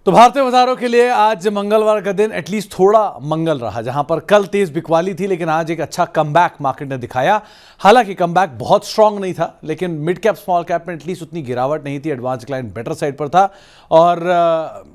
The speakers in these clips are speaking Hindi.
तो भारतीय बाजारों के लिए आज मंगलवार का दिन एटलीस्ट थोड़ा मंगल रहा, जहां पर कल तेज बिकवाली थी लेकिन आज एक अच्छा कमबैक मार्केट ने दिखाया। हालांकि कमबैक बहुत स्ट्रांग नहीं था, लेकिन मिड कैप स्मॉल कैप में एटलीस्ट उतनी गिरावट नहीं थी। एडवांस क्लाइंट बेटर साइड पर था और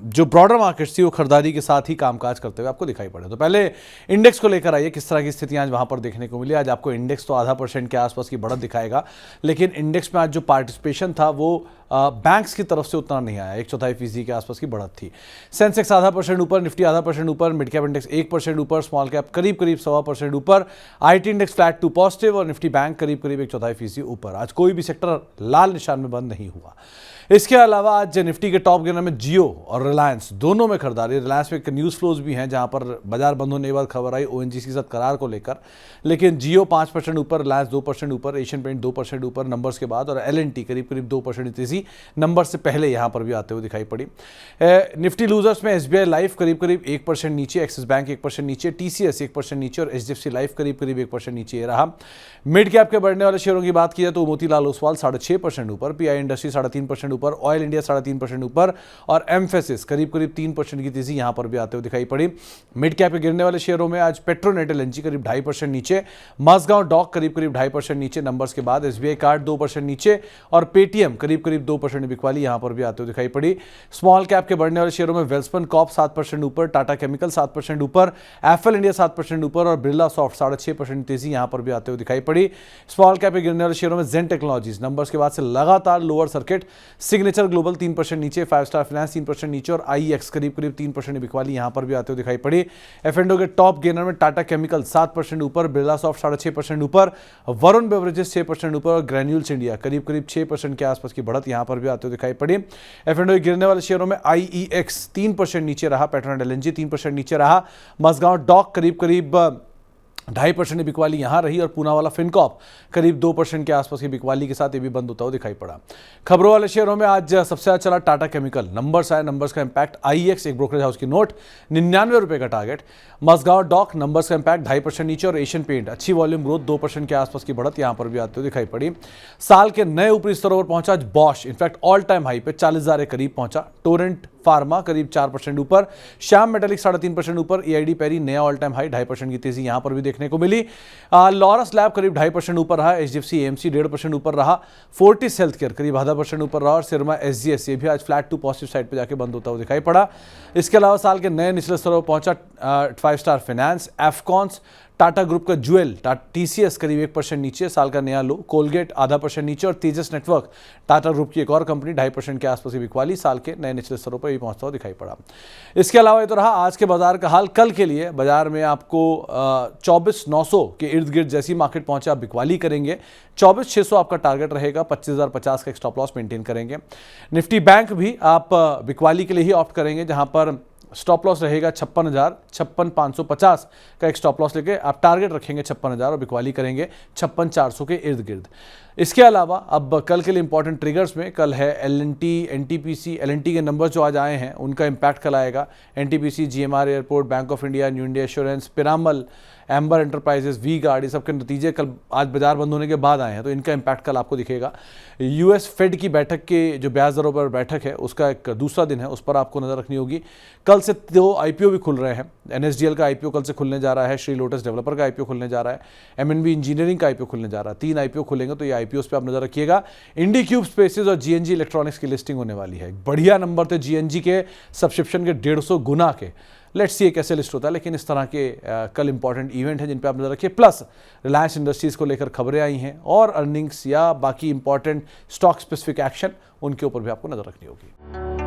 जो ब्रॉडर मार्केट्स थी वो खरीदारी के साथ ही कामकाज करते हुए आपको दिखाई पड़े। तो पहले इंडेक्स को लेकर आइए, किस तरह की स्थितियां आज वहां पर देखने को मिली। आज आपको इंडेक्स तो 0.5% के आसपास की बढ़त दिखाएगा, लेकिन इंडेक्स में आज जो पार्टिसिपेशन था वो बैंक्स की तरफ से उतना नहीं आया। 1/4% के आसपास की बढ़त थी। सेंसेक्स 0.5% ऊपर, निफ्टी 0.5% ऊपर, मिड कैप इंडेक्स 1% ऊपर, स्मॉल कैप करीब 1.25% ऊपर, IT index flat to positive और निफ्टी बैंक करीब 1/4% ऊपर। आज कोई भी सेक्टर लाल निशान में बंद नहीं हुआ। इसके अलावा आज निफ्टी के टॉप गेनर में जियो और रिलायंस दोनों में खरीदारी। रिलायंस में एक न्यूज़ फ्लोज भी हैं जहां पर बाजार बंद होने के बाद खबर आई ओएनजीसी के साथ करार को लेकर, लेकिन जियो 5% ऊपर, रिलायंस 2% ऊपर, एशियन पेंट 2% ऊपर नंबर्स के बाद, और एलएनटी करीब 2% तेजी नंबर से पहले यहां पर भी आते हुए दिखाई पड़ी। निफ्टी लूजर्स में एसबीआई लाइफ करीब 1% नीचे, एक्सिस बैंक 1% नीचे, टीसीएस 1% नीचे और एचडीएफसी लाइफ करीब 1% नीचे ये रहा। मिड कैप के बढ़ने वाले शेयरों की बात की जाए तो मोतीलाल ओसवाल 6.5% ऊपर, पीआई इंडस्ट्री 3.5% ऊपर, ऑयल इंडिया 3.5% ऊपर और एम्फेसिस करीब 3% की तेजी यहां पर भी आते हुए दिखाई पड़ी। मिड कैप के गिरने वाले शेयरों में आज पेट्रोनेट एलएनजी करीब 2.5% नीचे, माझगांव डॉक करीब 2.5% नीचे नंबर्स के बाद, एसबीआई कार्ड 2% नीचे और पेटीएम करीब 2% बिकवाली यहां पर भी आते हुए दिखाई पड़ी। स्मॉल कैप के बढ़ने वाले शेयरों में वेल्सपन कॉप 7% ऊपर, टाटा केमिकल 7% ऊपर, एफएल इंडिया 7% ऊपर और बिरला सॉफ्ट 6.5% तेजी यहां पर भी आते हुए दिखाई पड़ी। स्मॉल कैप के गिरने वाले शेयरों में जेन टेक्नोलॉजीज नंबर्स के बाद से लगातार लोअर सर्किट, सिग्नेचर ग्लोबल 3% नीचे, 5 स्टार फाइनेंस 3% नीचे और आईएक्स करीब 3% बिकवाली यहां पर भी आते हुए दिखाई पड़ी। एफ&ओ के टॉप गेनर में टाटा केमिकल 7% ऊपर, बिरला सॉफ्ट 6.5% ऊपर, वरुण बेवरेजेस 6% ऊपर और ग्रैन्यूल्स इंडिया करीब 6% के आसपास की बढ़त यहां पर भी आते हुए दिखाई पड़ी। एफ&ओ गिरने वाले शेयरों में आईईएक्स 3% नीचे रहा, पेट्रोनेट एलएनजी 3% नीचे रहा, माझगांव डॉक करीब 2.5% बिकवाली यहां रही और पूना वाला फिनकॉप करीब 2% के आसपास की बिकवाली के साथ ये भी बंद होता हुआ दिखाई पड़ा। खबरों वाले शेयरों में आज सबसे ज्यादा चला टाटा केमिकल। नंबर्स आए, नंबर्स का इंपैक्ट, आईएक्स एक ब्रोकरेज हाउस की नोट 99 रुपए का टारगेट, माझगांव डॉक नंबर्स का इंपैक्ट 2.5% नीचे और एशियन पेंट अच्छी वॉल्यूम ग्रोथ 2% के आसपास की बढ़त यहां पर भी आते हुए दिखाई पड़ी। साल के नए ऊपरी स्तरों पर पहुंचा आज Bosch, in fact all time high पे 40,000 के करीब पहुंचा। टोरेंट फार्मा करीब 4% ऊपर, श्याम मेटालिक 3.5% ऊपर, एआईडी पेरी नया ऑल टाइम हाई 2.5% की तेजी यहां पर भी देखने को मिली। लॉरस लैब करीब 2.5% ऊपर रहा, एचडीएफसी एएमसी 1.5% ऊपर रहा, फोर्टिस हेल्थकेयर करीब 0.5% ऊपर रहा और सिरमा एसजीएस ये भी आज फ्लैट टू पॉजिटिव साइड पे जाके बंद होता हुआ दिखाई पड़ा। इसके अलावा साल के नए निचले स्तरों पर पहुंचा 5 star finance, Afcons, Tata group का ज्वेल, टीसीएस करीब 1% नीचे, साल का नया लो, कोलगेट 0.5% नीचे और तेजस नेटवर्क टाटा ग्रुप की एक और कंपनी 2.5% के आसपास की बिकवाली साल के नए निचले स्तरों पर भी पहुंचता हुआ दिखाई पड़ा। इसके अलावा ये तो रहा आज के बाजार का हाल। कल के लिए बाजार में आपको 24,900 के इर्द गिर्द जैसी मार्केट पहुंचे आप बिकवाली करेंगे, 24,600 आपका टारगेट रहेगा, 25,050 का एक स्टॉप लॉस मेंटेन करेंगे। निफ्टी बैंक भी आप बिकवाली के लिए ही ऑप्ट करेंगे, जहां पर स्टॉप लॉस रहेगा 56,550 का एक स्टॉप लॉस लेके आप टारगेट रखेंगे 56,000 और बिकवाली करेंगे 56,400 के इर्द गिर्द। इसके अलावा अब कल के लिए इंपॉर्टेंट ट्रिगर्स में कल है एलएनटी, एनटीपीसी। एलएनटी के नंबर्स जो आज आए हैं उनका इंपैक्ट कल आएगा। NTPC, GMR airport, Bank of India, New India Assurance, Piramal, Amber Enterprises, V Guard, ये सबके नतीजे कल आज बाजार बंद होने के बाद आए हैं, तो इनका इंपैक्ट कल आपको दिखेगा। यूएस फेड की बैठक के जो ब्याज दरों पर बैठक है उसका एक दूसरा दिन है, उस पर आपको नजर रखनी होगी। कल से 2 आईपीओ भी खुल रहे हैं। एनएसडीएल का आईपीओ कल से खुलने जा रहा है, श्री लोटस डेवलपर का आईपीओ खुलने जा रहा है, एमएनबी इंजीनियरिंग का आईपीओ खुलने जा रहा है। 3 आईपीओ खुलेंगे, तो ये आईपीओ पे आप नजर रखिएगा। इंडीक्यूब स्पेसेस और जीएनजी इलेक्ट्रॉनिक्स की लिस्टिंग होने वाली है। बढ़िया नंबर थे जीएनजी के सब्सक्रिप्शन के 150 गुना के। लेट्स सी कैसे लिस्ट होता है, लेकिन इस तरह के कल इंपॉर्टेंट इवेंट हैं जिन पे आप नजर रखिए। प्लस रिलायंस इंडस्ट्रीज को लेकर खबरें आई हैं और अर्निंग्स या बाकी इंपॉर्टेंट स्टॉक स्पेसिफिक एक्शन, उनके ऊपर भी आपको नजर रखनी होगी।